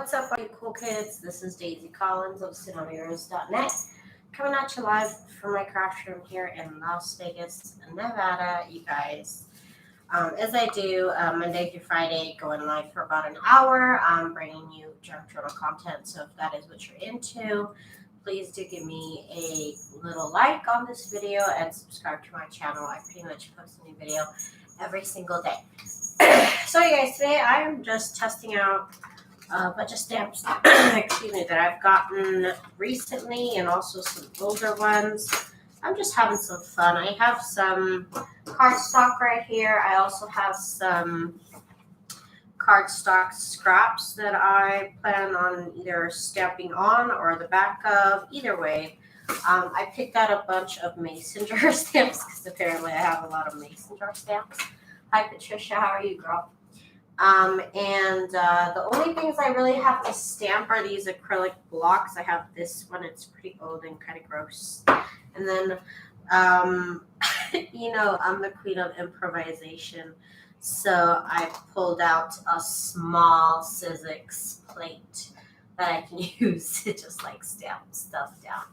What's up, all you cool kids? This is Daisy Collins of TsunamiRose.net, coming at you live from my craft room here in Las Vegas, Nevada, you guys. As I do Monday through Friday, going live for about an hour, bringing you junk journal content. So if that is what you're into, please do give me a little like on this video and subscribe to my channel. I pretty much post a new video every single day. So you guys, today I'm just testing out a bunch of stamps excuse me, that I've gotten recently and also some older ones. I'm just having some fun. I have some cardstock right here. I also have some cardstock scraps that I plan on either stamping on or the back of. Either way, I picked out a bunch of mason jar stamps because apparently I have a lot of mason jar stamps. Hi Patricia, how are you, girl? The only things I really have to stamp are these acrylic blocks. I have this one, it's pretty old and kind of gross. And then, you know, I'm the queen of improvisation. So I pulled out a small Sizzix plate that I can use to just like stamp stuff down.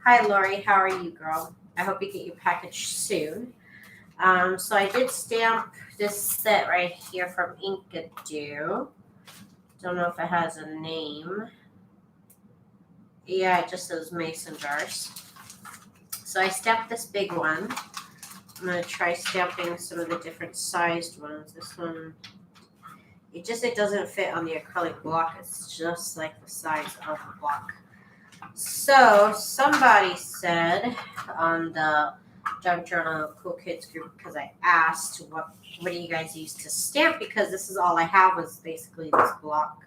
Hi Lori, how are you, girl? I hope you get your package soon. So I did stamp this set right here from Inkadoo. Don't know if it has a name. Yeah, it just says mason jars. So I stamped this big one. I'm going to try stamping some of the different sized ones. This one, it doesn't fit on the acrylic block. It's just like the size of the block. So somebody said on the Junk Journal Cool Kids group, because I asked what do you guys use to stamp, because this is all I have was basically this block.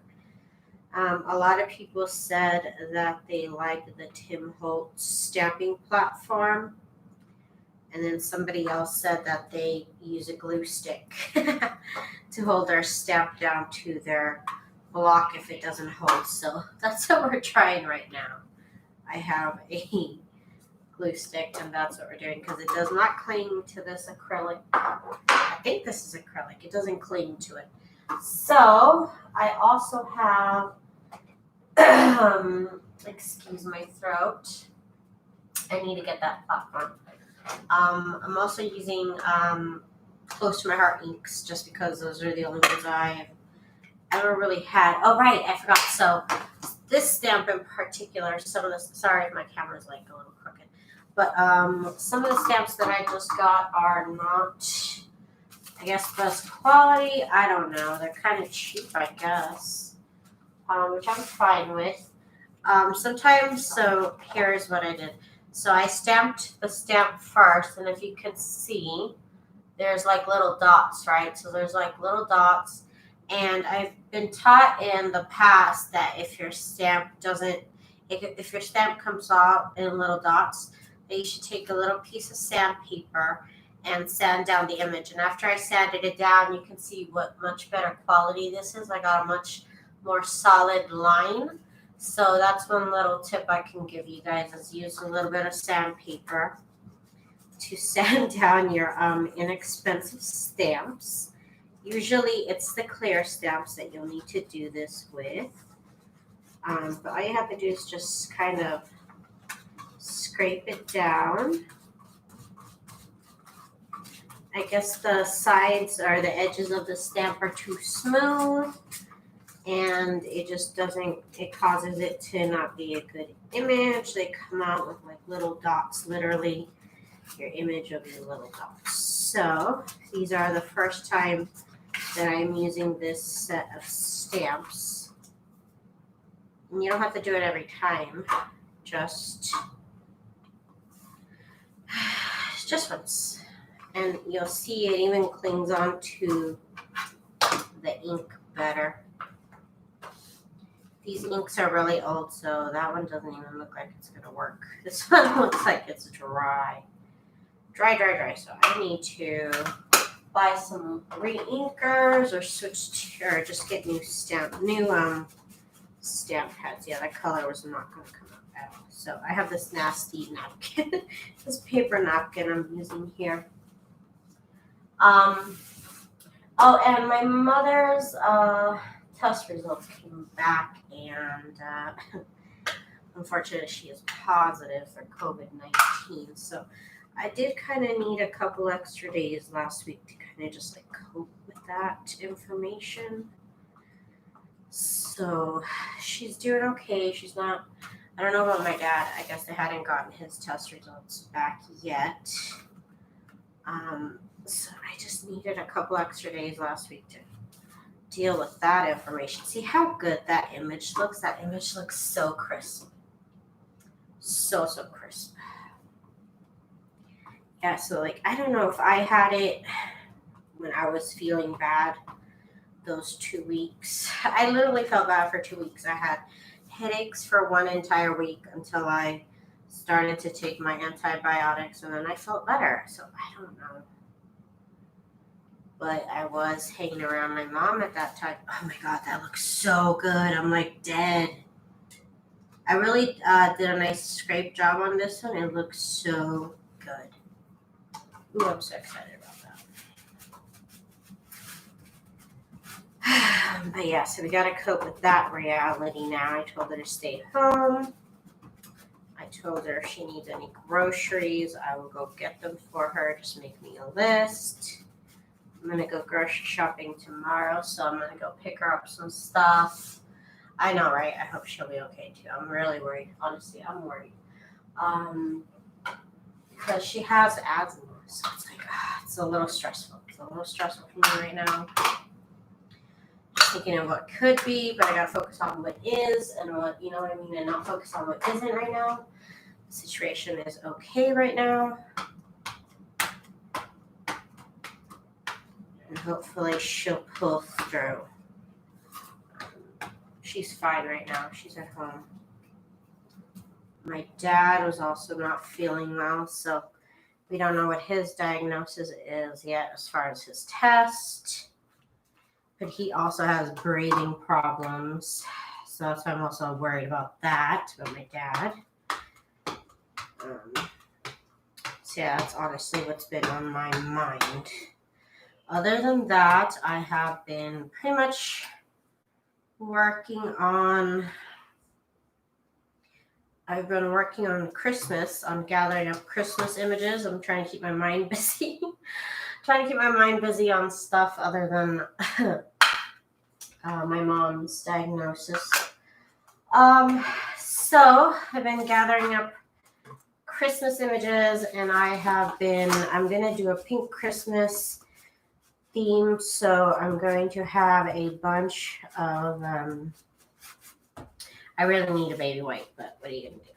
A lot of people said that they liked the Tim Holtz stamping platform, and then somebody else said that they use a glue stick to hold their stamp down to their block if it doesn't hold. So that's what we're trying right now. I have a glue stick, and that's what we're doing because it does not cling to this acrylic. I think this is acrylic. It doesn't cling to it. So I also have excuse my throat, I need to get that platform. I'm also using Close to My Heart inks just because those are the only ones I've ever really had. Oh right, I forgot. So this stamp in particular, some of the, sorry if my camera's like a little crooked, but some of the stamps that I just got are not, I guess, best quality. I don't know. They're kind of cheap, I guess, which I'm fine with. Sometimes, so here's what I did. So I stamped the stamp first, and if you can see, there's like little dots, right? So there's like little dots, and I've been taught in the past that if your stamp doesn't, if your stamp comes out in little dots, that you should take a little piece of sandpaper and sand down the image. And after I sanded it down, you can see what much better quality this is. I got a much more solid line. So that's one little tip I can give you guys, is use a little bit of sandpaper to sand down your inexpensive stamps. Usually it's the clear stamps that you'll need to do this with. But all you have to do is just kind of scrape it down. I guess the sides or the edges of the stamp are too smooth, and it just doesn't, it causes it to not be a good image. They come out with like little dots, literally your image of your little dots. So these are the first time that I'm using this set of stamps. And you don't have to do it every time, just once. And you'll see it even clings on to the ink better. These inks are really old, so that one doesn't even look like it's gonna work. This one looks like it's dry. Dry. So I need to buy some re-inkers or switch to, or just get new stamp pads. Yeah, that color was not gonna come out at all. So I have this nasty napkin, this paper napkin I'm using here. Oh, and my mother's test results came back, and unfortunately, she is positive for COVID-19. So I did kind of need a couple extra days last week to kind of just like cope with that information. So she's doing okay. She's not, I don't know about my dad. I guess they hadn't gotten his test results back yet. So I just needed a couple extra days last week to deal with that information. See how good that image looks? That image looks so crisp. So crisp. Yeah, so like, I don't know if I had it when I was feeling bad those 2 weeks. I literally felt bad for 2 weeks. I had headaches for one entire week until I started to take my antibiotics, and then I felt better. So I don't know. But I was hanging around my mom at that time. Oh my God, that looks so good. I'm like dead. I really did a nice scrape job on this one. It looks so good. Ooh, I'm so excited about that. But yeah, so we got to cope with that reality now. I told her to stay home. I told her if she needs any groceries, I will go get them for her. Just make me a list. I'm going to go grocery shopping tomorrow, so I'm going to go pick her up some stuff. I know, right? I hope she'll be okay, too. I'm really worried. Honestly, I'm worried. Because she has asthma, so it's like, it's a little stressful. It's a little stressful for me right now. Just thinking of what could be, but I got to focus on what is and what, you know what I mean, and not focus on what isn't right now. The situation is okay right now. And hopefully she'll pull through. She's fine right now. She's at home. My dad was also not feeling well, so we don't know what his diagnosis is yet as far as his test. But he also has breathing problems, so that's why I'm also worried about that, about my dad. So yeah, that's honestly what's been on my mind. Other than that, I have been pretty much working on Christmas. I'm gathering up Christmas images. I'm trying to keep my mind busy. On stuff other than my mom's diagnosis. So I've been gathering up Christmas images, and I'm going to do a pink Christmas theme. So I'm going to have a bunch of, I really need a baby white, but what are you going to do?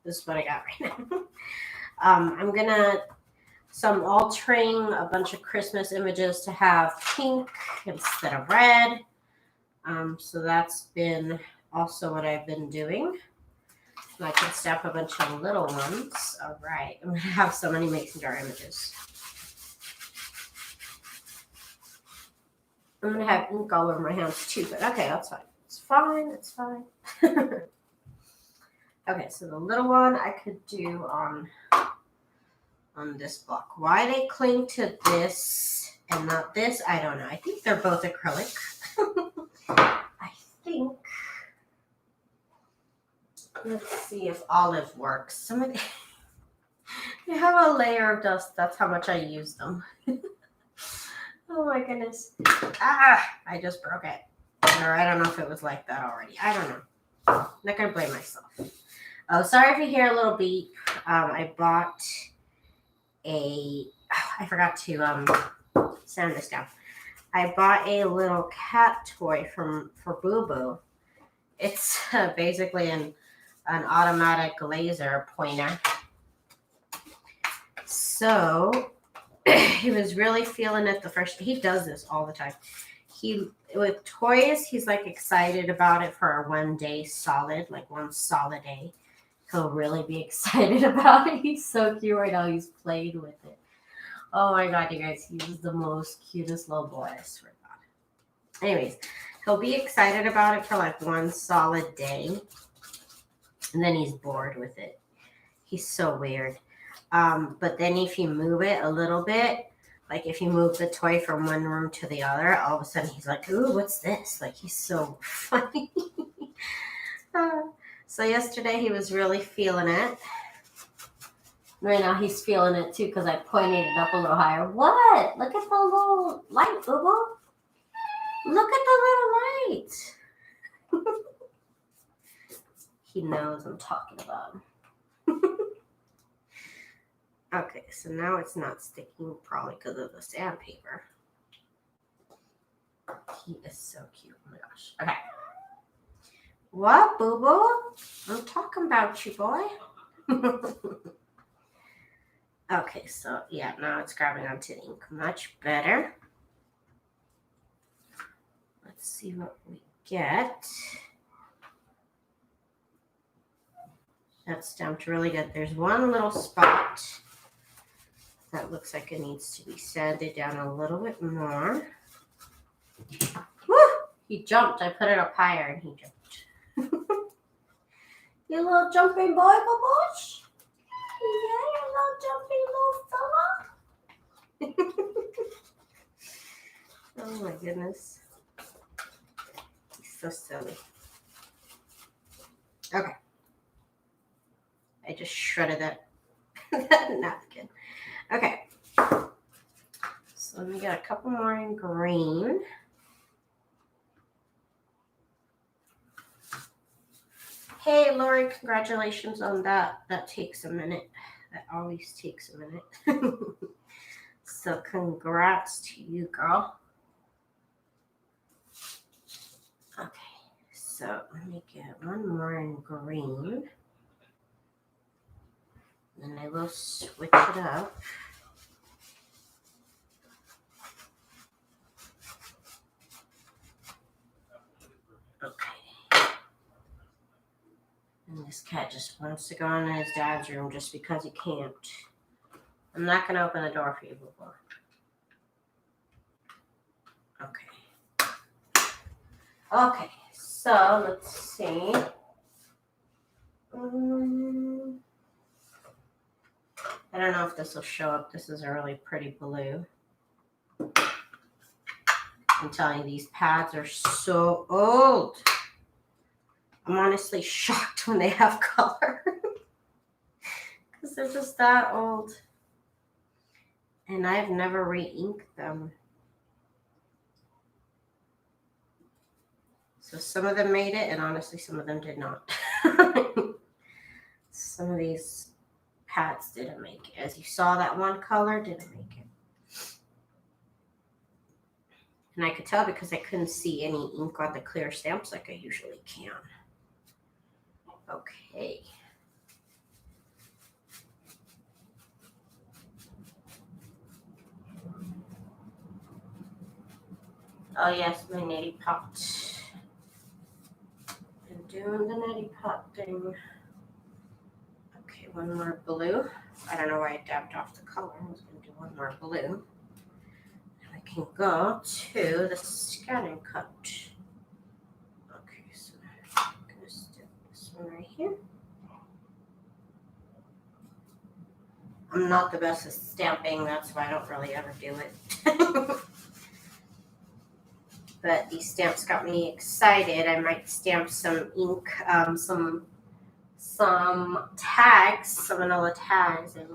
This is what I got right now. I'm altering a bunch of Christmas images to have pink instead of red. So that's been also what I've been doing. And I can snap a bunch of little ones. All right. I'm going to have so many mason jar images. I'm going to have ink all over my hands too, but okay, that's fine. It's fine. Okay, so the little one I could do on this block. Why they cling to this and not this, I don't know. I think they're both acrylic. I think. Let's see if olive works. They have a layer of dust. That's how much I use them. Oh my goodness. I just broke it. Or I don't know if it was like that already. I don't know. I'm not going to blame myself. Oh, sorry if you hear a little beep. I bought I forgot to sand this down. I bought a little cat toy for Boo Boo. It's basically an automatic laser pointer. So he was really feeling it the first. He does this all the time. With toys, he's like excited about it for one solid day. He'll really be excited about it. He's so cute right now. He's playing with it. Oh my God, you guys, he's the most cutest little boy, I swear to God. Anyways, he'll be excited about it for like one solid day. And then he's bored with it. He's so weird. But then if you move it a little bit, Like if you move the toy from one room to the other, all of a sudden he's like, ooh, what's this? Like he's so funny. So yesterday he was really feeling it. Right now he's feeling it too because I pointed it up a little higher. What? Look at the little light, boo-boo. Look at the little light. He knows I'm talking about him. Okay, so now it's not sticking, probably because of the sandpaper. He is so cute. Oh my gosh. Okay. What, boo-boo? I'm talking about you, boy. Okay, so yeah, now it's grabbing onto the ink much better. Let's see what we get. That's stamped really good. There's one little spot that looks like it needs to be sanded down a little bit more. Woo! He jumped. I put it up higher and he jumped. You little jumping boy, Babosh? Yeah, you little jumping little fella. Oh my goodness. He's so silly. Okay. I just shredded that napkin. Okay. So let me get a couple more in green. Hey, Lori, congratulations on that. That takes a minute. That always takes a minute. So congrats to you, girl. Okay, so let me get one more in green. Then I will switch it up. Okay. And this cat just wants to go in his dad's room just because he can't. I'm not going to open the door for you, boo-boo. Okay. Okay, so let's see. I don't know if this will show up. This is a really pretty blue. I'm telling you, these pads are so old. I'm honestly shocked when they have color. Because they're just that old. And I've never re-inked them. So some of them made it, and honestly, some of them did not. Some of these pads didn't make it. As you saw, that one color didn't make it. And I could tell because I couldn't see any ink on the clear stamps like I usually can. Okay. Oh yes, my neti pot. I'm doing the neti pot thing. Okay, one more blue. I don't know why I dabbed off the color. I was going to do one more blue. And I can go to the scanning cut. Okay, so I'm going to stick this one right here. I'm not the best at stamping, that's why I don't really ever do it. But these stamps got me excited. I might stamp some ink, some tags, some vanilla tags, and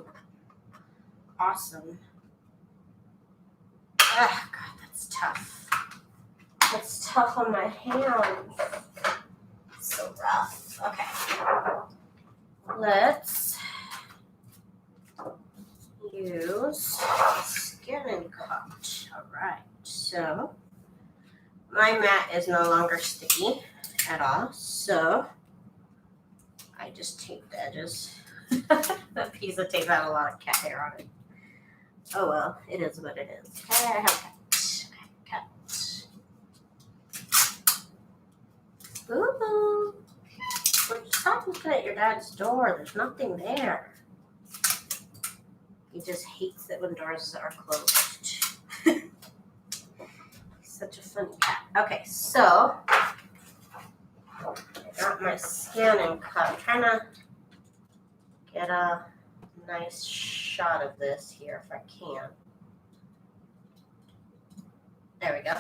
awesome. Oh, God, that's tough. That's tough on my hands. It's so rough. Okay. Let's use skin and cut. All right. So my mat is no longer sticky at all. So I just taped the edges. That piece of tape had a lot of cat hair on it. Oh well, it is what it is. Okay, I have cat. Boo-boo. Stop looking at your dad's door. There's nothing there. He just hates it when doors are closed. He's such a funny cat. Okay, so I got my scan and cut. I'm trying to get a nice shot of this here if I can. There we go.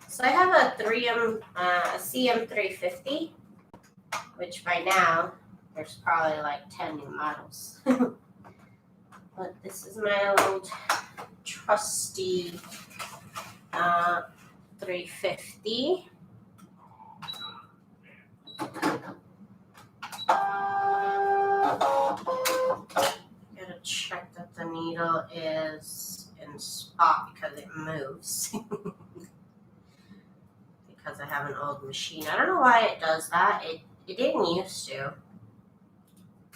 So I have a CM350, which by now there's probably like 10 new models. But this is my old trusty 350. Gotta check that the needle is in spot because it moves. Because I have an old machine. I don't know why it does that. It didn't used to.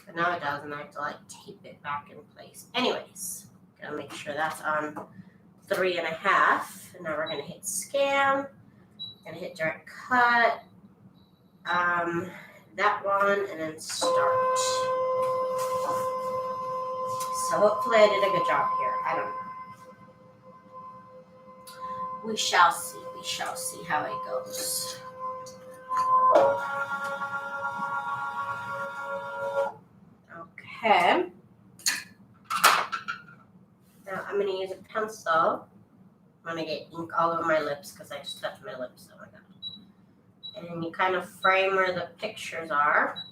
But now it does, and I have to like tape it back in place. Anyways, gotta make sure that's on 3.5. And now we're gonna hit scan. Gonna hit direct cut. That one, and then start. So hopefully I did a good job here. I don't know. We shall see. We shall see how it goes. Okay. Now I'm going to use a pencil. I'm going to get ink all over my lips because I just touched my lips. Oh my god. And then you kind of frame where the pictures are.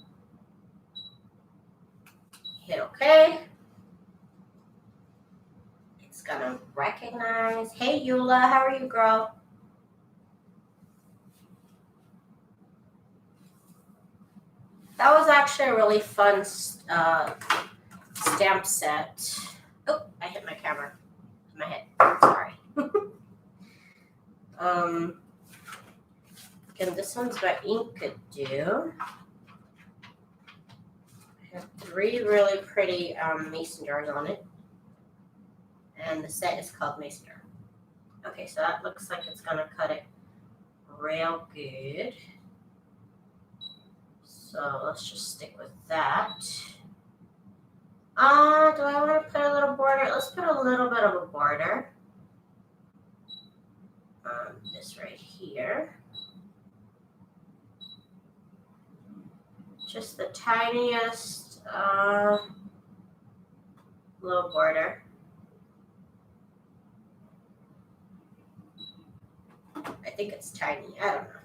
Hit OK. It's going to recognize. Hey, Eula, how are you, girl? That was actually a really fun stamp set. Oh, I hit my camera. My head. Sorry. And this one's what ink could do. I have 3 really pretty mason jars on it. And the set is called Mason Jar. Okay, so that looks like it's going to cut it real good. So let's just stick with that. Do I want to put a little border? Let's put a little bit of a border. This right here. Just the tiniest little border. I think it's tiny. I don't know.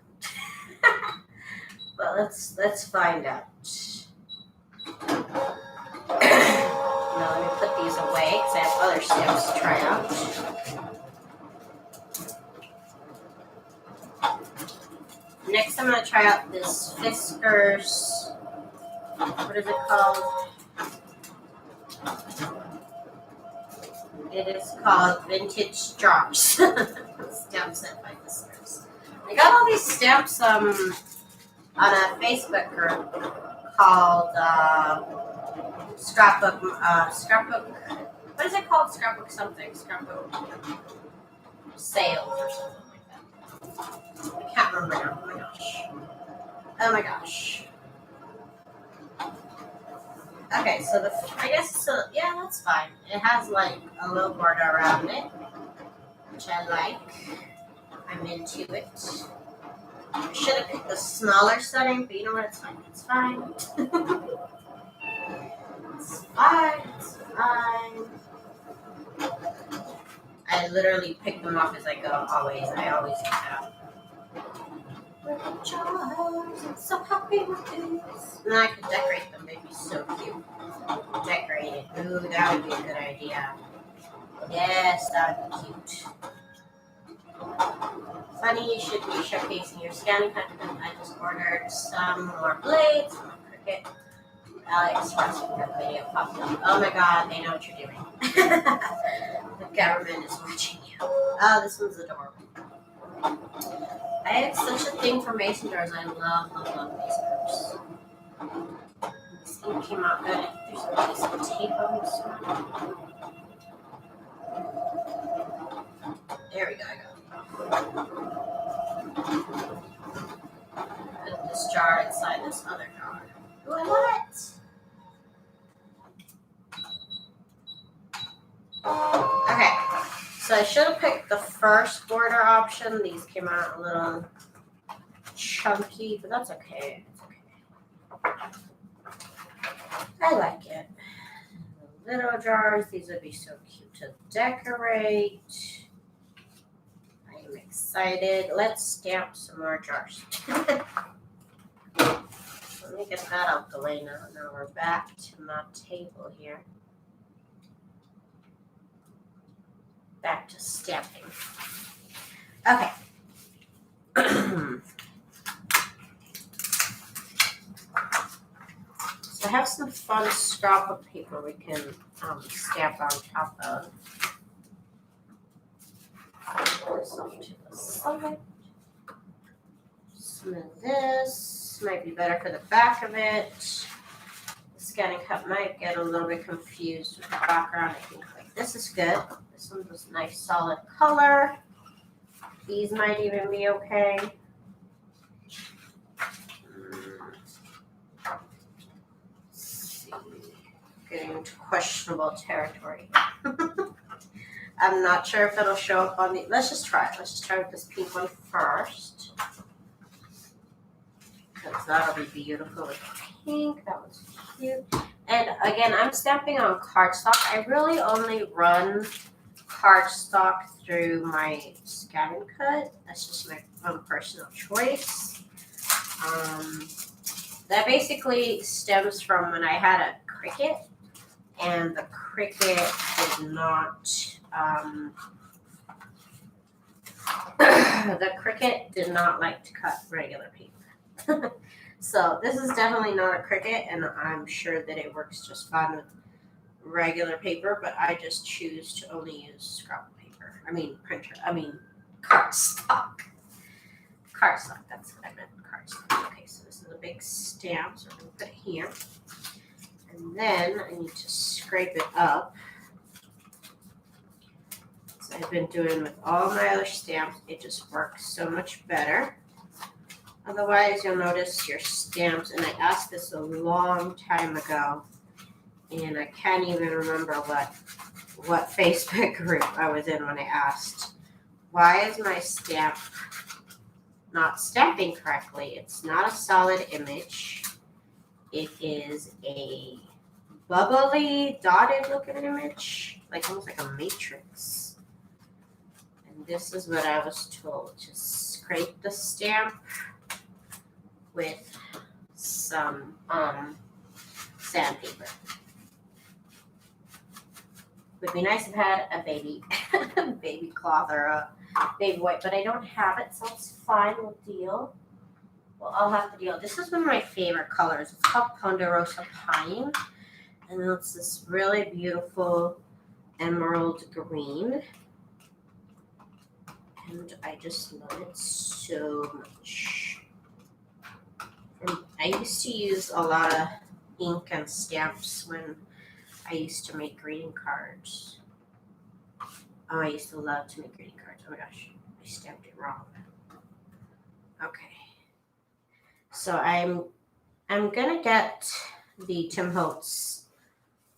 But let's find out. Now let me put these away because I have other stamps to try out. Next, I'm going to try out this Fiskars. What is it called? It is called Vintage Jars. Stamp set by Fiskars. I got all these stamps on a Facebook group called Scrapbook. What is it called? Scrapbook something. Scrapbook sales or something like that. I can't remember now. Oh my gosh. Oh my gosh. Okay, so I guess so. Yeah, that's fine. It has like a little border around it, which I like. I'm into it. I should have picked the smaller setting, but you know what? It's fine. It's fine. It's fine. It's fine. I literally pick them off as I go. Always. I always do that. I'm so happy with this. And I could decorate them. They'd be so cute. Decorate it. Ooh, that would be a good idea. Yes, that would be cute. Funny, you should be showcasing your scanning content. I just ordered some more blades from Cricut. AliExpress video popped up. Oh my god, they know what you're doing. The government is watching you. Oh, this one's adorable. I have such a thing for mason jars. I love mason jars. This ink came out good. There's a piece of tape on this one. There we go. I got it. Put this jar inside this other jar. Ooh, I love it. Okay, so I should have picked the first border option. These came out a little chunky, but that's okay. It's okay. I like it. The little jars, these would be so cute to decorate. I'm excited. Let's stamp some more jars. Let me get that out the way now. Now we're back to my table here. Back to stamping. Okay. So I have some fun scrapbook paper we can stamp on top of. Pull this off to the side. Some of this might be better for the back of it. The scanning cup might get a little bit confused with the background. I think like this is good. This one's a nice solid color. These might even be okay. Let's see. Getting into questionable territory. I'm not sure if it'll show up on the. Let's just try it. Let's just try with this pink one first. Because that'll be beautiful with pink. That was cute. And again, I'm stamping on cardstock. I really only run cardstock through my scanning cut. That's just my own personal choice. That basically stems from when I had a Cricut, and the Cricut did not. The Cricut did not like to cut regular paper. So this is definitely not a Cricut, and I'm sure that it works just fine with regular paper, but I just choose to only use scrap paper. Cardstock. Cardstock, that's what I meant, cardstock. Okay, so this is a big stamp, so I'm going to put it here. And then I need to scrape it up. So I've been doing with all my other stamps, it just works so much better. Otherwise, you'll notice your stamps, and I asked this a long time ago, and I can't even remember what Facebook group I was in when I asked, why is my stamp not stamping correctly? It's not a solid image. It is a bubbly, dotted looking image, like almost like a matrix. And this is what I was told. Just scrape the stamp with some sandpaper. Would be nice if I had a baby cloth or a baby wipe, but I don't have it, so it's fine. We'll deal. Well, I'll have to deal. This is one of my favorite colors. It's called Ponderosa Pine, and it's this really beautiful emerald green, and I just love it so much. I used to use a lot of ink and stamps when I used to make greeting cards. Oh, I used to love to make greeting cards. Oh my gosh, I stamped it wrong. Okay, so I'm gonna get the Tim Holtz.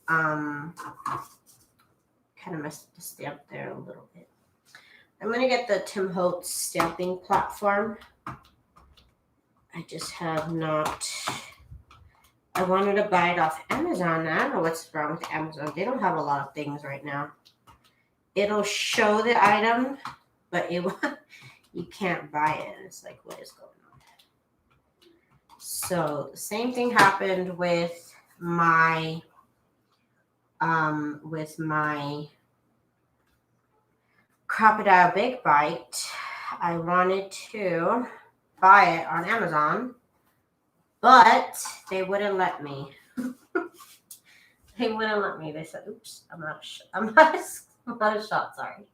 Kind of messed up the stamp there a little bit. I'm gonna get the Tim Holtz stamping platform. I just have not. I wanted to buy it off Amazon. I don't know what's wrong with Amazon. They don't have a lot of things right now. It'll show the item, but you can't buy it. It's like, what is going on? So the same thing happened with my Crocodile Big Bite. I wanted to buy it on Amazon, but they wouldn't let me. They wouldn't let me. They said, "Oops, I'm not a shot. Sorry."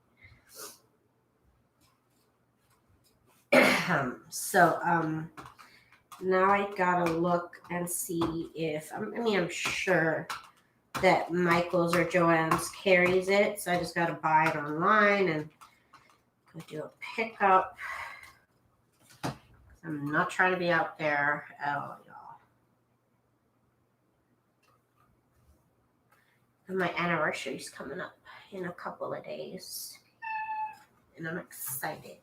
So now I gotta look and see if I'm sure that Michael's or Joann's carries it, so I just gotta buy it online and go do a pickup. I'm not trying to be out there at all, y'all. And my anniversary's coming up in a couple of days, and I'm excited.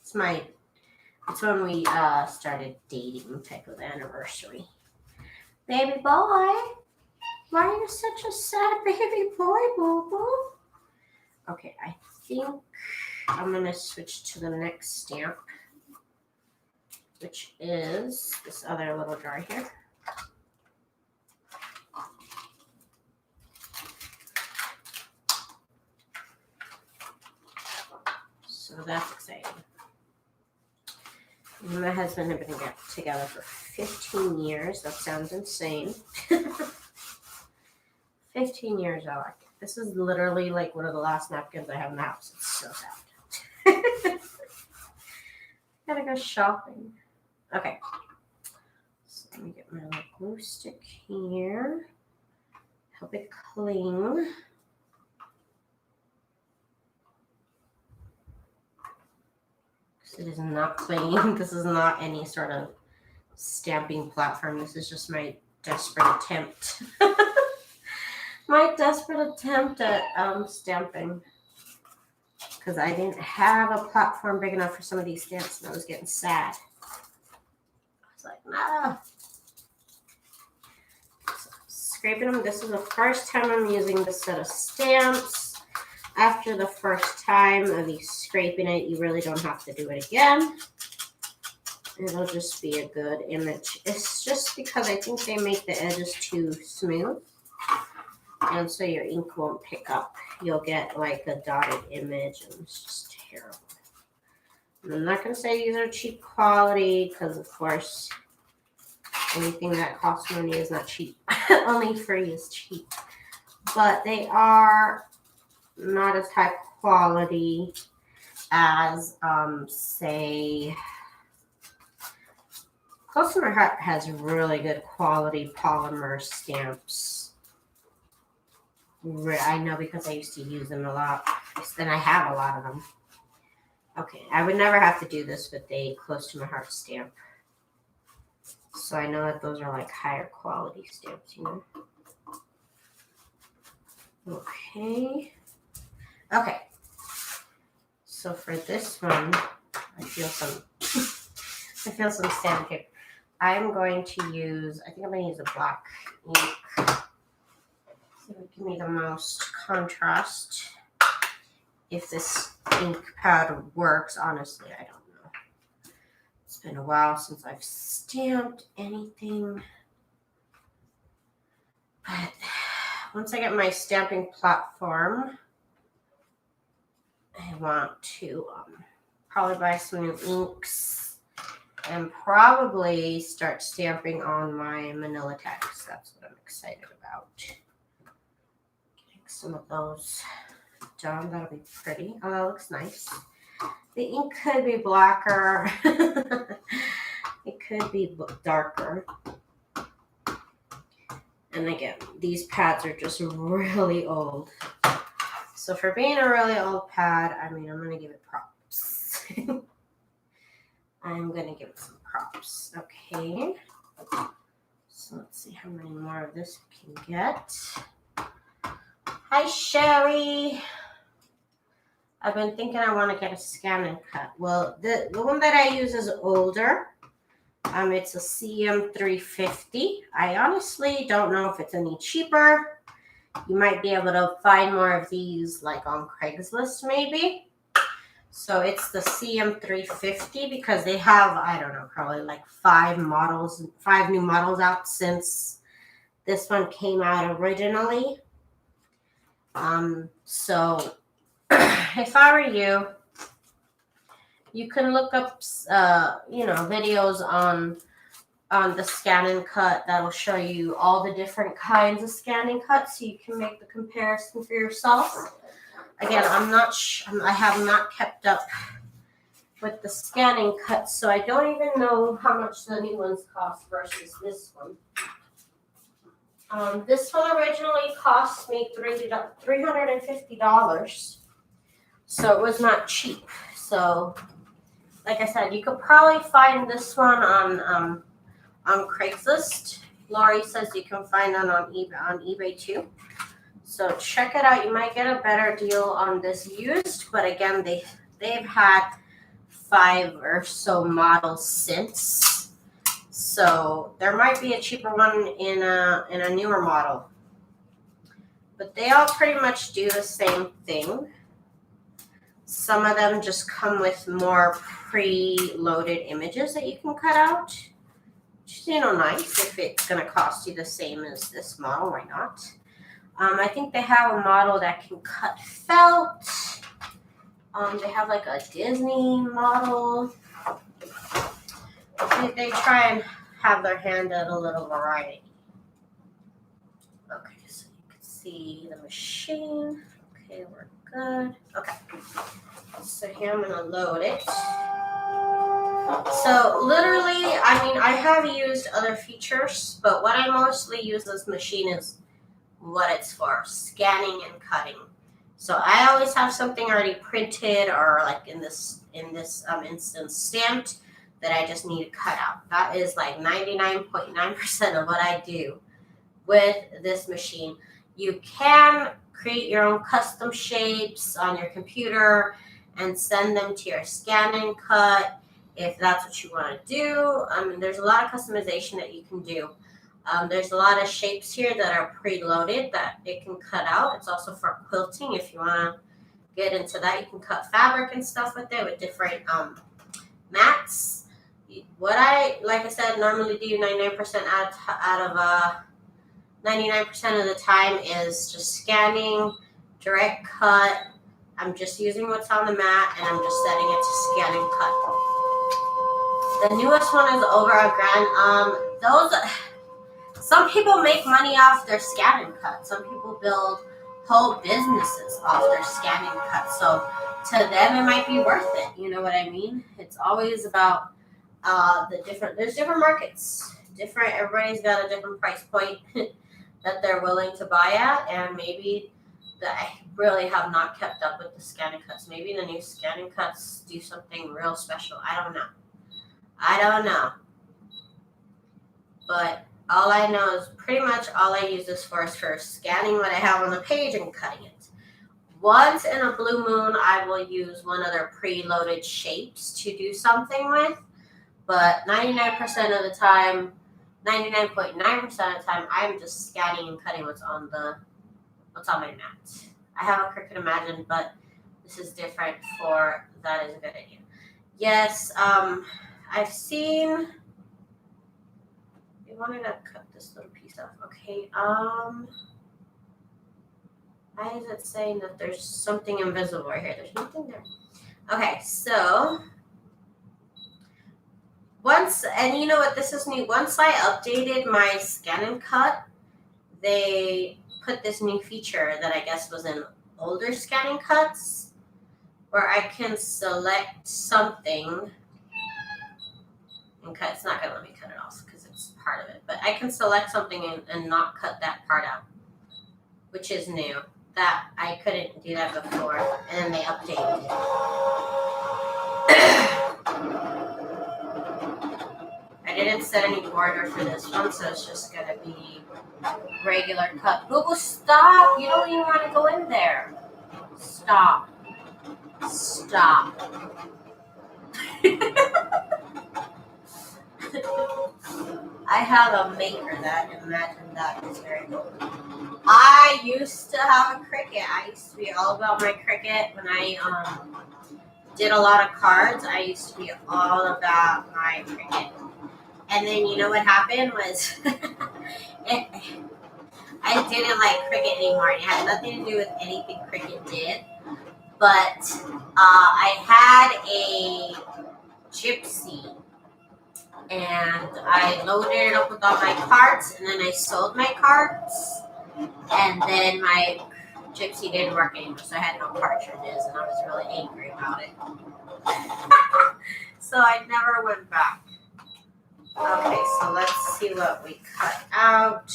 It's when we started dating type of anniversary. Baby boy, why are you such a sad baby boy, boo boo? Okay, I think I'm going to switch to the next stamp, which is this other little jar here. So that's exciting. Me and my husband have been together for 15 years. That sounds insane. 15 years, I like it. This is literally like one of the last napkins I have in the house. It's so sad. Gotta go shopping. Okay. So let me get my little glue stick here. Help it cling. It is not clean. This is not any sort of stamping platform. This is just my desperate attempt. My desperate attempt at stamping. Because I didn't have a platform big enough for some of these stamps and I was getting sad. I was like, no. So, scraping them. This is the first time I'm using this set of stamps. After the first time of you scraping it, you really don't have to do it again. It'll just be a good image. It's just because I think they make the edges too smooth. And so your ink won't pick up. You'll get like a dotted image and it's just terrible. And I'm not going to say these are cheap quality because, of course, anything that costs money is not cheap. Only free is cheap. But they are not as high quality as, say, Close to My Heart has really good quality polymer stamps. I know because I used to use them a lot, and I have a lot of them. Okay, I would never have to do this with a Close to My Heart stamp. So I know that those are like higher quality stamps, you know. Okay. Okay, so for this one, I feel some sandpaper. I'm going to use, I think I'm going to use a black ink. So it will give me the most contrast. If this ink pad works, honestly, I don't know. It's been a while since I've stamped anything. But once I get my stamping platform, I want to probably buy some new inks and probably start stamping on my manila tags. That's what I'm excited about. Getting some of those done. That'll be pretty. Oh, that looks nice. The ink could be blacker. It could be darker. And again, these pads are just really old. So for being a really old pad, I mean, I'm going to give it props. I'm going to give it some props. Okay. So let's see how many more of this we can get. Hi, Sherry. I've been thinking I want to get a scan and cut. Well, the one that I use is older. It's a CM350. I honestly don't know if it's any cheaper. You might be able to find more of these like on Craigslist maybe. So it's the CM350 because they have, I don't know, probably like 5 new models out since this one came out originally. So if I were you, you can look up, videos on the scan and cut that'll show you all the different kinds of scan and cut so you can make the comparison for yourself. Again, I have not kept up with the scanning cut, so I don't even know how much the new ones cost versus this one. This one originally cost me $350, so it was not cheap. So, like I said, you could probably find this one on Craigslist. Lori says you can find it on eBay too. So check it out. You might get a better deal on this used, but again, they've had 5 or so models since. So there might be a cheaper one in a newer model. But they all pretty much do the same thing. Some of them just come with more pre-loaded images that you can cut out, which is, nice. If it's going to cost you the same as this model, why not? I think they have a model that can cut felt. They have like a Disney model. They try and have their hand at a little variety. Okay, so you can see the machine. Okay, we're good. Okay, so here I'm gonna load it. So literally, I have used other features, but what I mostly use this machine is what it's for, scanning and cutting. So I always have something already printed, or like in this instance stamped, that I just need to cut out. That is like 99.9% of what I do with this machine. You can create your own custom shapes on your computer and send them to your scan and cut if that's what you want to do. There's a lot of customization that you can do. There's a lot of shapes here that are preloaded that it can cut out. It's also for quilting. If you want to get into that, you can cut fabric and stuff with it with different mats. What like I said, normally do 99% out of 99% of the time is just scanning, direct cut. I'm just using what's on the mat and I'm just setting it to scan and cut. The newest one is over $1,000. Some people make money off their scan and cut. Some people build whole businesses off their scan and cut. So to them, it might be worth it. You know what I mean? It's always about there's different markets. Everybody's got a different price point that they're willing to buy at. And maybe I really have not kept up with the scan and cuts. Maybe the new scan and cuts do something real special. I don't know. But all I know is pretty much all I use this for is for scanning what I have on the page and cutting it. Once in a blue moon, I will use one of their preloaded shapes to do something with. But 99% of the time, 99.9% of the time, I'm just scanning and cutting what's on my mat. I have a Cricut Imagine, but this is different for that is a good idea. Yes, I've seen. You wanted to cut this little piece off. Okay. Why is it saying that there's something invisible right here? There's nothing there. Okay, so you know what, this is new. Once I updated my scan and cut, they put this new feature that I guess was in older scan and cuts, where I can select something. Okay, it's not gonna let me cut it off because it's part of it. But I can select something and not cut that part out, which is new. That I couldn't do that before, and then they updated it. I didn't set any border for this one, so it's just gonna be regular cut. Google, stop! You don't even want to go in there. Stop. I have a maker that imagined that is very cool. I used to have a Cricut. I used to be all about my Cricut. When I did a lot of cards, I used to be all about my Cricut. And then you know what happened was I didn't like Cricut anymore. It had nothing to do with anything Cricut did. But I had a Gypsy. And I loaded it up with all my cards, and then I sold my cards, and then my Gypsy didn't work anymore, so I had no cartridges, and I was really angry about it. So I never went back. Okay, so let's see what we cut out.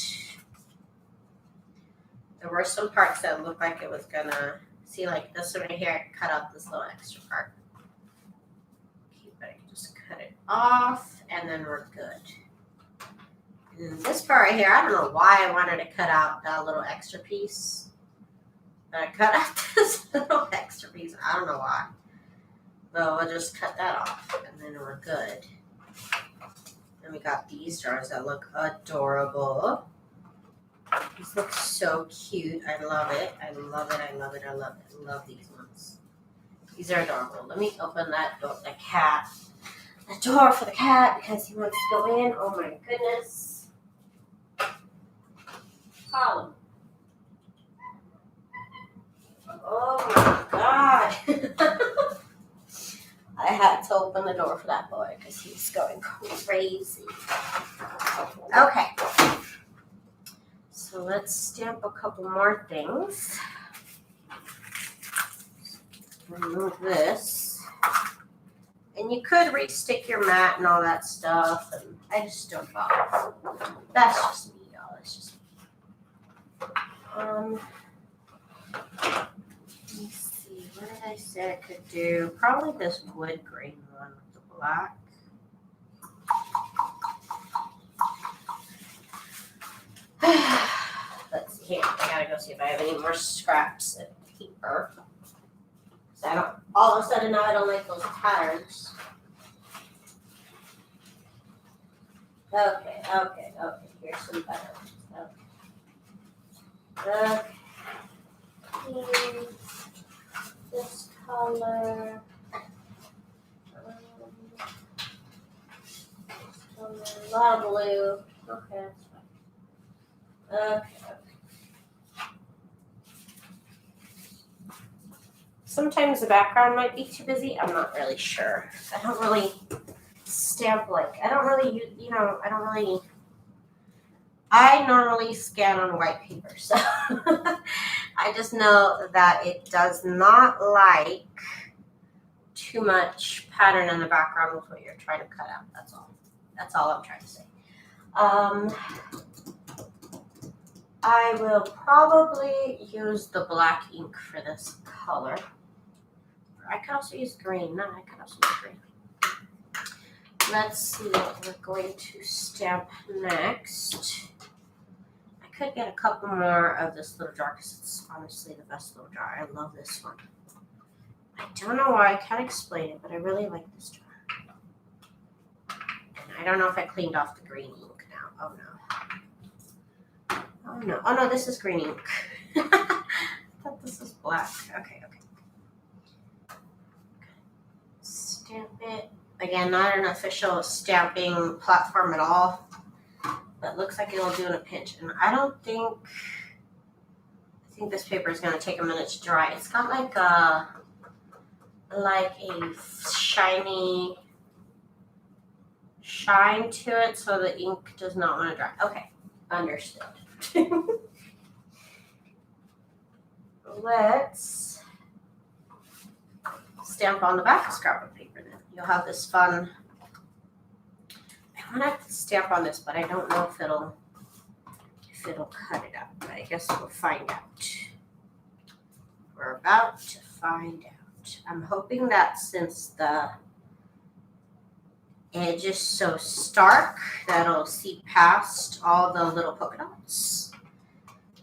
There were some parts that looked like it was gonna, see, like this one right here, I cut out this little extra part. Okay, but I can just cut it off. And then we're good. And this part right here, I don't know why I wanted to cut out that little extra piece. But I cut out this little extra piece. I don't know why. But we'll just cut that off. And then we're good. And we got these jars that look adorable. These look so cute. I love it. I love these ones. These are adorable. Let me open that door, the door for the cat because he wants to go in. Oh my goodness. Colin. Oh my God. I had to open the door for that boy because he's going crazy. Okay. So let's stamp a couple more things. Remove this. And you could restick your mat and all that stuff, and I just don't bother. That's just me, y'all. It's just me. Let me see. What did I say I could do? Probably this wood grain one with the black. Let's see here. I gotta go see if I have any more scraps of paper. So I don't. All of a sudden now I don't like those patterns. Okay. Here's some better ones. Okay. This color. A lot of blue. Okay, that's fine. Okay. Sometimes the background might be too busy. I'm not really sure. I don't really stamp I normally scan on white paper, so I just know that it does not like too much pattern in the background with what you're trying to cut out. That's all. That's all I'm trying to say. I will probably use the black ink for this color. I could also use green. No, I could also use green. Let's see what we're going to stamp next. I could get a couple more of this little jar because it's honestly the best little jar. I love this one. I don't know why. I can't explain it, but I really like this jar. And I don't know if I cleaned off the green ink now. Oh, no. Oh, no. Oh, no, this is green ink. I thought this was black. Okay. Stamp it. Again, not an official stamping platform at all, but looks like it'll do in a pinch. And I think this paper is going to take a minute to dry. It's got like a shiny shine to it, so the ink does not want to dry. Okay, understood. Let's stamp on the back of scrapbook paper then. You'll have this fun. I want to stamp on this, but I don't know if it'll cut it out. But I guess we'll find out. We're about to find out. I'm hoping that since the edge is so stark, that'll see past all the little polka dots.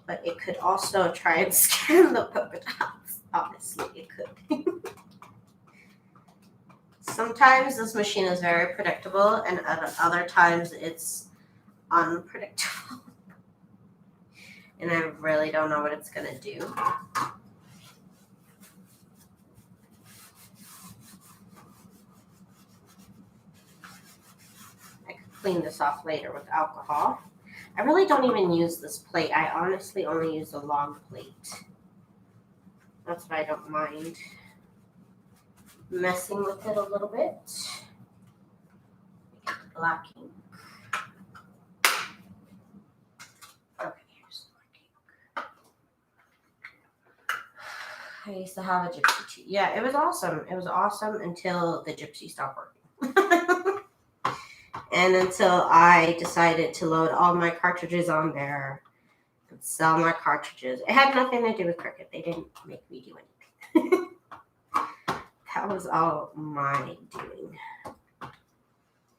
But it could also try and scan the polka dots. Honestly, it could. Sometimes this machine is very predictable, and at other times it's unpredictable. And I really don't know what it's going to do. I could clean this off later with alcohol. I really don't even use this plate. I honestly only use a long plate. That's why I don't mind messing with it a little bit. Get the black ink. Okay, here's the black ink. I used to have a gypsy too. Yeah, it was awesome. It was awesome until the gypsy stopped working. And until I decided to load all my cartridges on there and sell my cartridges. It had nothing to do with Cricut. They didn't make me do anything. That was all my doing.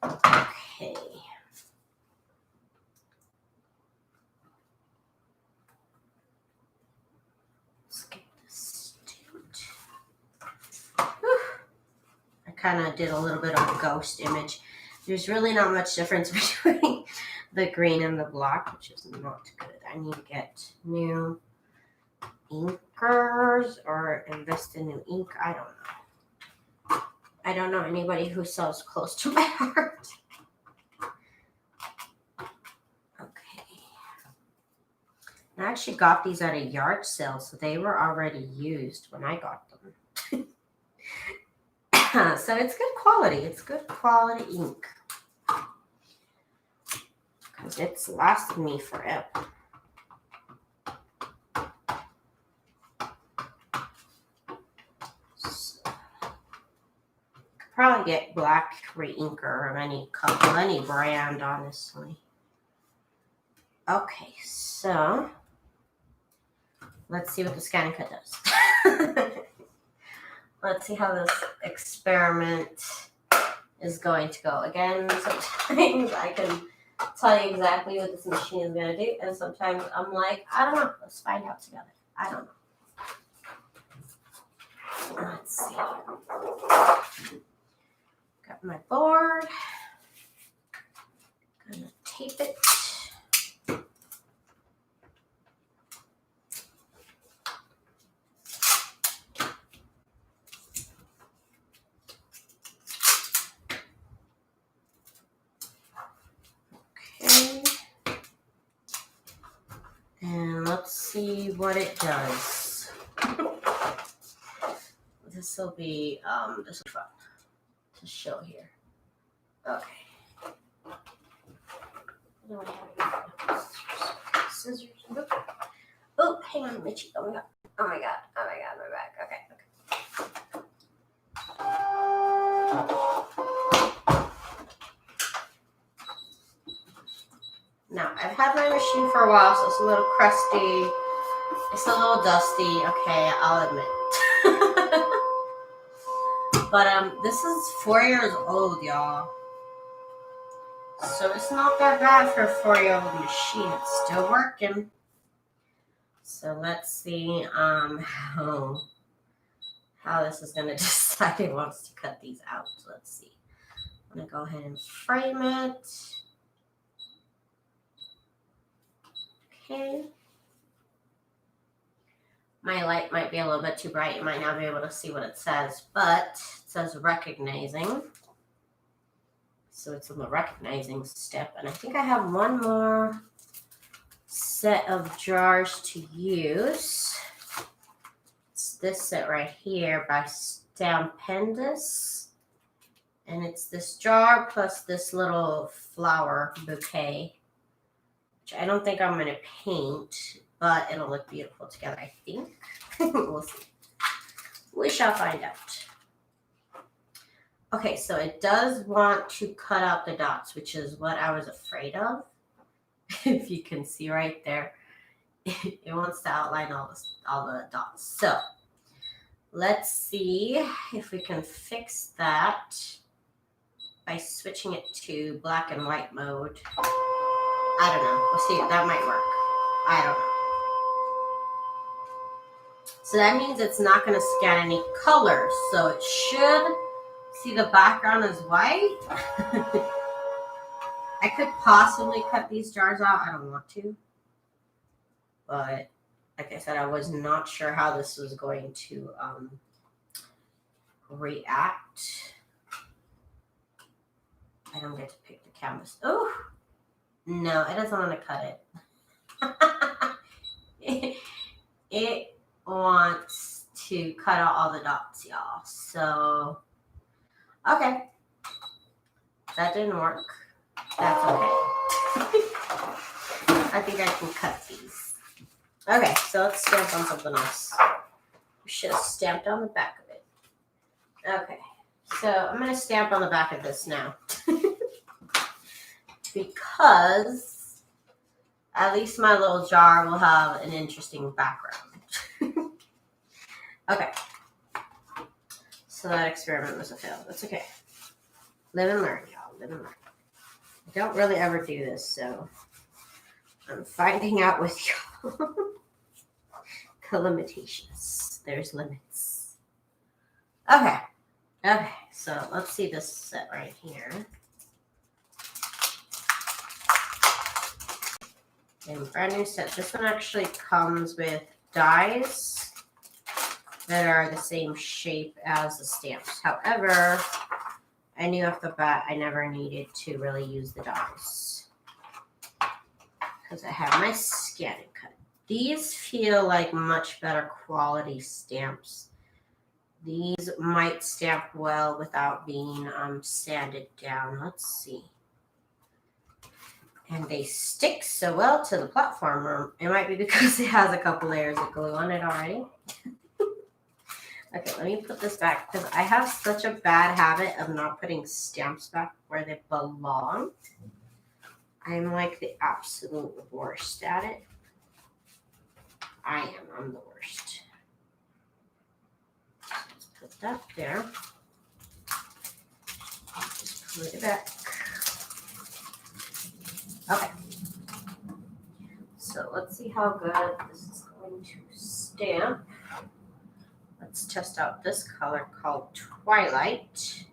Okay. Let's get this stamped. I kind of did a little bit of a ghost image. There's really not much difference between the green and the black, which is not good. I need to get new inkers or invest in new ink. I don't know. I don't know anybody who sells close to my heart. Okay. I actually got these at a yard sale, so they were already used when I got them. So it's good quality. It's good quality ink. Because it's lasted me forever. So, could probably get black re-inker of any color, any brand, honestly. Okay, so let's see what the scan and cut does. Let's see how this experiment is going to go. Again, sometimes I can tell you exactly what this machine is going to do, and sometimes I'm like, I don't know. Let's find out together. I don't know. Let's see. Got my board. Gonna tape it. And let's see what it does. This will be fun to show here. Okay. No, I have scissors. Oh, hang on, Mitchie. Oh my god. Oh my god. Oh my god, my back. Okay. Now, I've had my machine for a while, so it's a little crusty. It's a little dusty. Okay, I'll admit. But this is 4 years old, y'all. So it's not that bad for a 4-year-old machine. It's still working. So let's see how this is gonna decide it wants to cut these out. Let's see. I'm gonna go ahead and frame it. Okay. My light might be a little bit too bright. You might not be able to see what it says, but it says recognizing. So it's on the recognizing step. And I think I have one more set of jars to use. It's this set right here by Stampendous. And it's this jar plus this little flower bouquet, which I don't think I'm going to paint, but it'll look beautiful together, I think. We'll see. We shall find out. Okay, so it does want to cut out the dots, which is what I was afraid of. If you can see right there, it wants to outline all the dots. So let's see if we can fix that by switching it to black and white mode. I don't know. We'll see. That might work. I don't know. So that means it's not going to scan any colors. So it should see the background is white. I could possibly cut these jars out. I don't want to. But like I said, I was not sure how this was going to react. I don't get to pick the canvas. Oh, no, it doesn't want to cut it. It wants to cut out all the dots, y'all. So, okay. That didn't work. That's okay. I think I can cut these. Okay, so let's stamp on something else. We should have stamped on the back of it. Okay, so I'm going to stamp on the back of this now. Because at least my little jar will have an interesting background. Okay. So that experiment was a fail. That's okay. Live and learn, y'all. Live and learn. I don't really ever do this, so I'm finding out with y'all. The limitations. There's limits. Okay. Okay, so let's see this set right here. And brand new set. This one actually comes with dies. that are the same shape as the stamps. However, I knew off the bat I never needed to really use the dies because I have my scan and cut. These feel like much better quality stamps. These might stamp well without being sanded down. Let's see. And they stick so well to the platform. It might be because it has a couple layers of glue on it already. Okay, let me put this back because I have such a bad habit of not putting stamps back where they belong. I'm like the absolute worst at it. I'm the worst. Let's put that there. Just put it back. Okay. So let's see how good this is going to stamp. Let's test out this color called Twilight. It's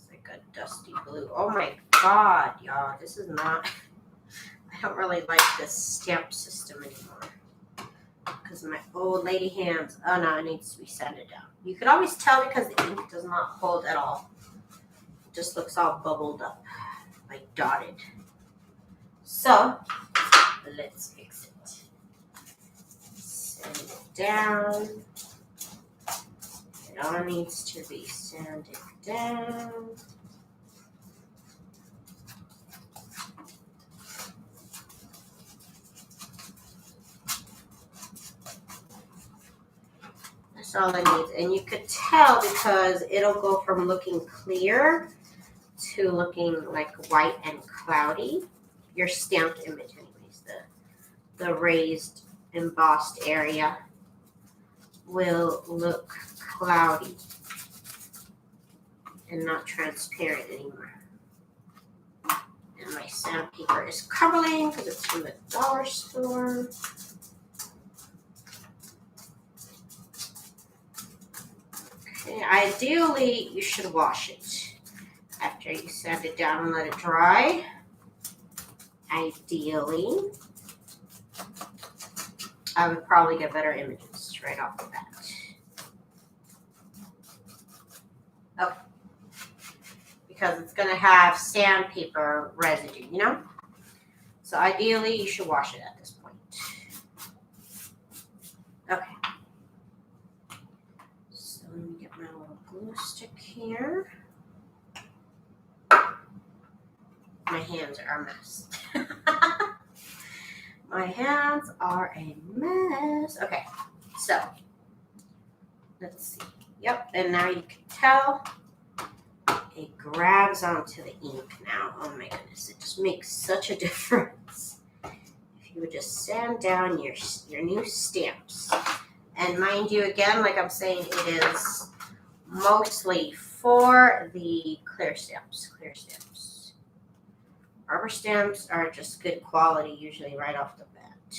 like a dusty blue. Oh my God, y'all. This is not, I don't really like this stamp system anymore because of my old lady hands. Oh no, it needs to be sanded down. You can always tell because the ink does not hold at all. It just looks all bubbled up, like dotted. So, let's fix it. Sand it down. It all needs to be sanded down. That's all it needs. And you could tell because it'll go from looking clear to looking like white and cloudy. Your stamped image anyways, the raised embossed area will look cloudy and not transparent anymore. And my sandpaper is crumbling because it's from the dollar store. Okay, ideally you should wash it after you sand it down and let it dry. Ideally, I would probably get better images right off the bat. Okay. Because it's going to have sandpaper residue, you know? So ideally, you should wash it at this point. Okay. So let me get my little glue stick here. My hands are a mess. My hands are a mess. Okay, so let's see. Yep, and now you can tell it grabs onto the ink now. Oh my goodness, it just makes such a difference. If you would just sand down your new stamps. And mind you, again, like I'm saying, it is mostly for the clear stamps. Rubber stamps are just good quality usually right off the bat.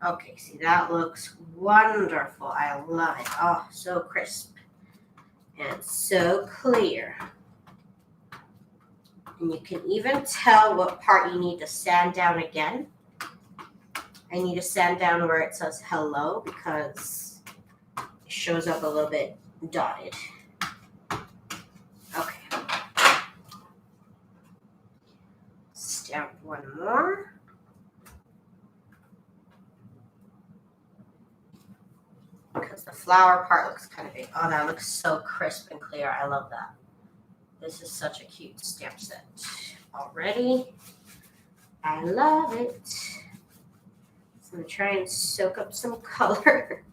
Okay, see, that looks wonderful. I love it. Oh, so crisp and so clear. And you can even tell what part you need to sand down again. I need to sand down where it says hello because it shows up a little bit dotted. Okay. Stamp one more. Because the flower part looks kind of big. Oh, that looks so crisp and clear. I love that. This is such a cute stamp set already. I love it. So I'm going to try and soak up some color.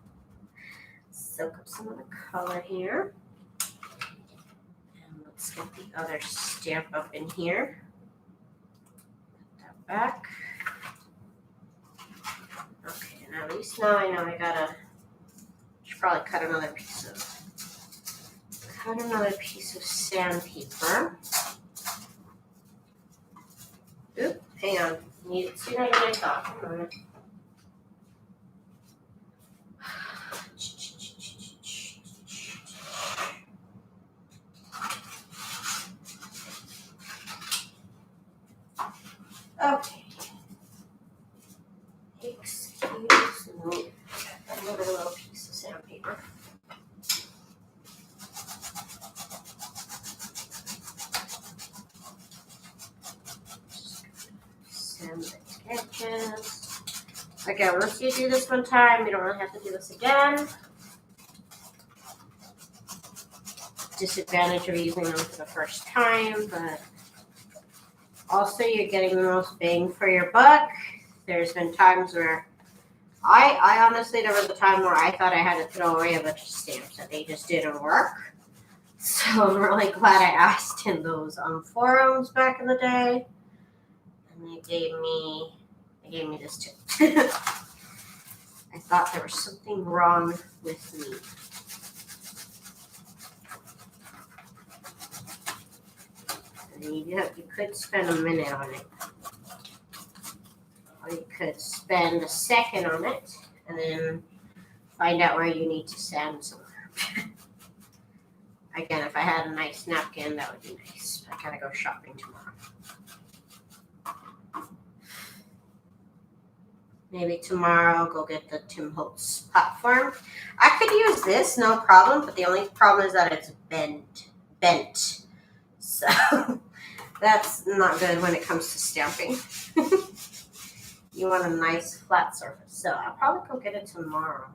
Soak up some of the color here. And let's get the other stamp up in here. Put that back. Okay, and at least now I know I gotta, should probably cut another piece of sandpaper. Oop, hang on. Need it sooner than I thought. Hold on. Okay. Excuse me. I'll move it a little paper. Sand the edges. Again, once you do this one time, you don't really have to do this again. Disadvantage of using them for the first time, but also you're getting the most bang for your buck. There's been times where I honestly, there was a time where I thought I had to throw away a bunch of stamps and they just didn't work. So I'm really glad I asked in those forums back in the day. And they gave me this tip. I thought there was something wrong with me. And you could spend a minute on it. Or you could spend a second on it and then find out where you need to sand somewhere. Again, if I had a nice napkin, that would be nice. I gotta go shopping tomorrow. Maybe tomorrow I'll go get the Tim Holtz platform. I could use this, no problem, but the only problem is that it's bent. So that's not good when it comes to stamping. You want a nice flat surface. So I'll probably go get it tomorrow.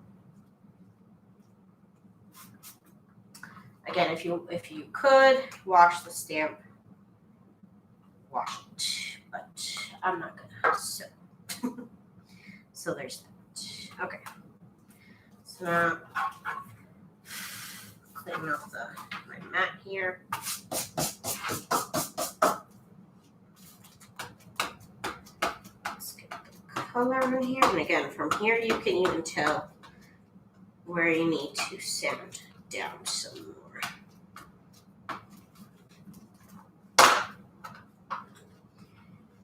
Again, if you could wash the stamp, wash it, but I'm not gonna. So there's that. Okay. So now clean up my mat here. Let's get the color in here, and again, from here you can even tell where you need to sand down some more.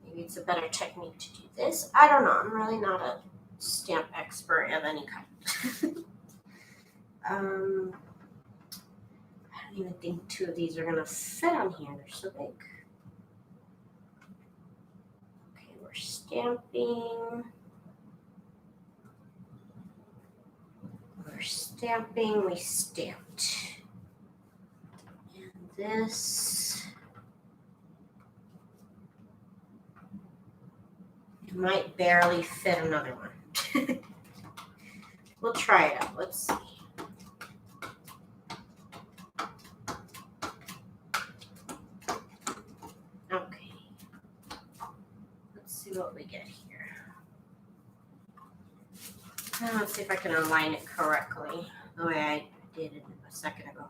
Maybe it's a better technique to do this. I don't know. I'm really not a stamp expert of any kind. I don't even think two of these are going to fit on here. They're so big. Okay, we're stamping. We're stamping. We stamped. And this... it might barely fit another one. We'll try it out. Let's see. Okay. Let's see what we get here. Let's see if I can align it correctly the way I did it a second ago.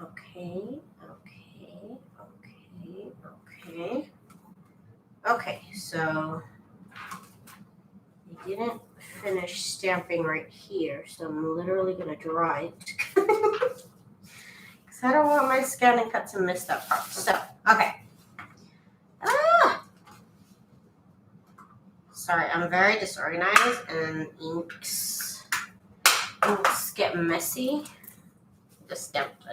Okay. Okay, so I didn't finish stamping right here, so I'm literally going to draw it. Because I don't want my scanning cut to miss that part. So, okay. Sorry, I'm very disorganized and inks get messy. I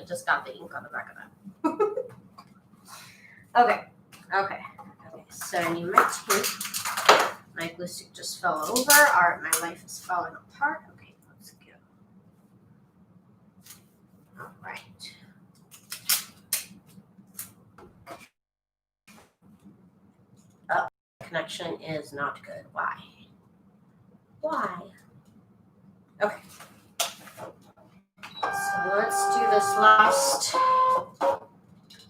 just got the ink on the back of that. Okay. So I need my tape. My glue stick just fell over. My life is falling apart. Okay, let's go. All right. Oh, connection is not good. Why? Okay. So let's do this last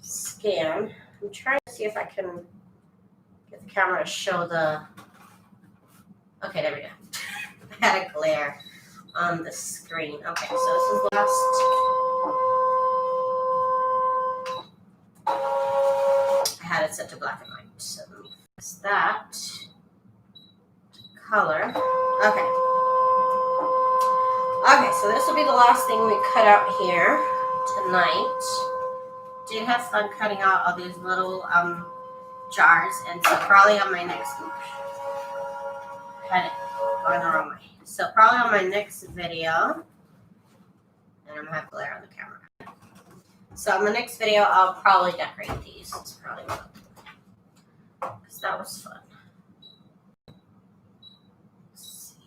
scan. I'm trying to see if I can get the camera to show the... Okay, there we go. I had a glare on the screen. Okay, so this is last... I had it set to black and white, so let me fix that. Color. Okay. Okay, so this will be the last thing we cut out here tonight. Did have fun cutting out all these little jars, and so probably on my next had it going the wrong way. So probably on my next video, and I'm gonna have glare on the camera. So on the next video, I'll probably decorate these. That's probably what I'll do, because that was fun. Let's see.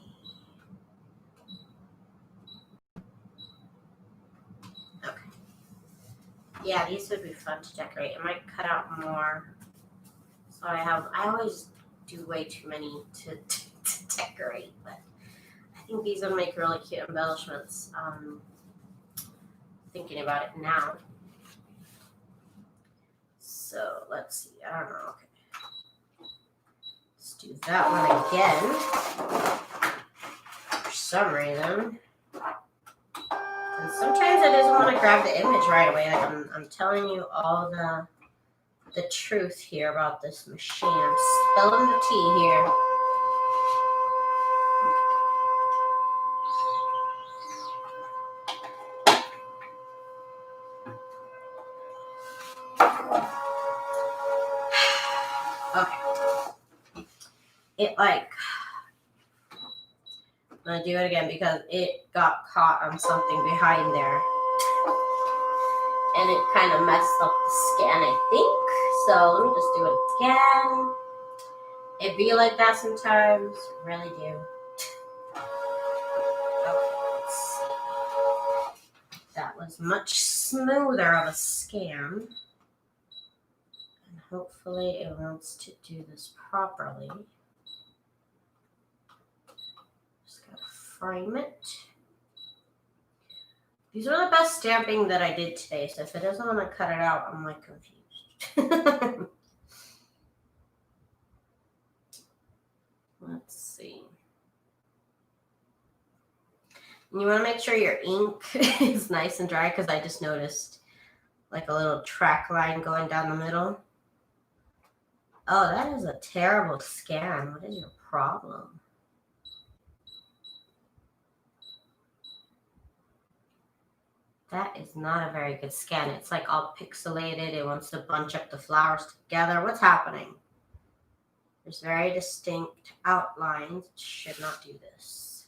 Yeah, these would be fun to decorate. I might cut out more. So I always do way too many to decorate, but I think these would make really cute embellishments. Thinking about it now. So let's see, I don't know. Okay. Let's do that one again. For some reason. And sometimes it doesn't want to grab the image right away. Like I'm telling you all the truth here about this machine. I'm spilling the tea here. Okay. I'm gonna do it again because it got caught on something behind there. And it kind of messed up the scan, I think. So let me just do it again. It be like that sometimes. Really do. Okay, let's see. That was much smoother of a scan. And hopefully it wants to do this properly. Just gotta frame it. These are the best stamping that I did today, so if it doesn't want to cut it out, I'm like confused. Let's see. And you want to make sure your ink is nice and dry because I just noticed like a little track line going down the middle. Oh, that is a terrible scan. What is your problem? That is not a very good scan. It's like all pixelated. It wants to bunch up the flowers together. What's happening? There's very distinct outlines. It should not do this.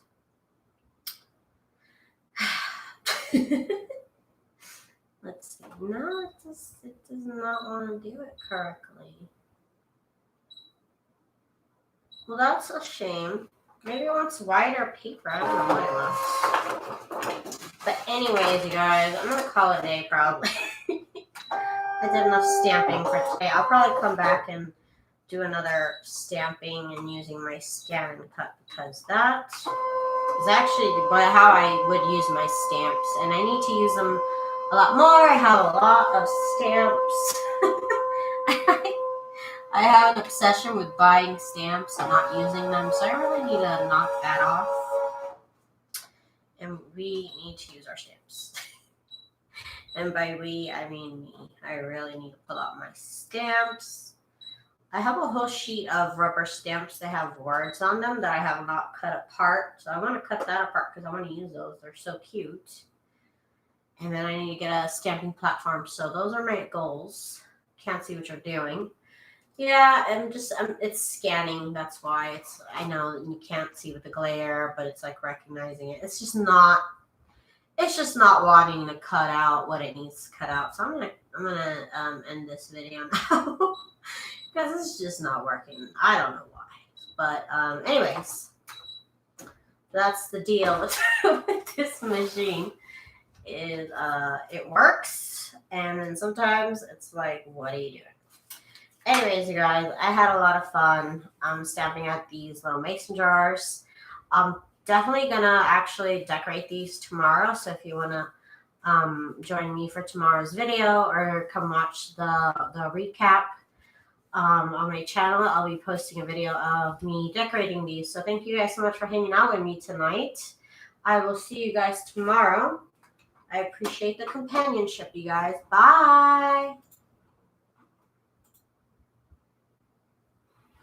Let's see. No, it does not want to do it correctly. Well, that's a shame. Maybe it wants wider paper. I don't know what it wants. But anyways, you guys, I'm going to call it a day probably. I did enough stamping for today. I'll probably come back and do another stamping and using my scan and cut because that is actually how I would use my stamps. And I need to use them a lot more. I have a lot of stamps. I have an obsession with buying stamps and not using them, so I really need to knock that off. And we need to use our stamps. And by we, I mean me. I really need to pull out my stamps. I have a whole sheet of rubber stamps that have words on them that I have not cut apart. So I want to cut that apart because I want to use those. They're so cute. And then I need to get a stamping platform. So those are my goals. Can't see what you're doing. Yeah, it's scanning. That's why I know you can't see with the glare, but it's like recognizing it. It's just not wanting to cut out what it needs to cut out. So I'm gonna end this video now because it's just not working. I don't know why, but anyways, that's the deal with this machine. Is it works, and then sometimes it's like, what are you doing? Anyways, you guys, I had a lot of fun stamping out these little mason jars. I'm definitely going to actually decorate these tomorrow. So if you want to join me for tomorrow's video or come watch the recap on my channel, I'll be posting a video of me decorating these. So thank you guys so much for hanging out with me tonight. I will see you guys tomorrow. I appreciate the companionship, you guys. Bye.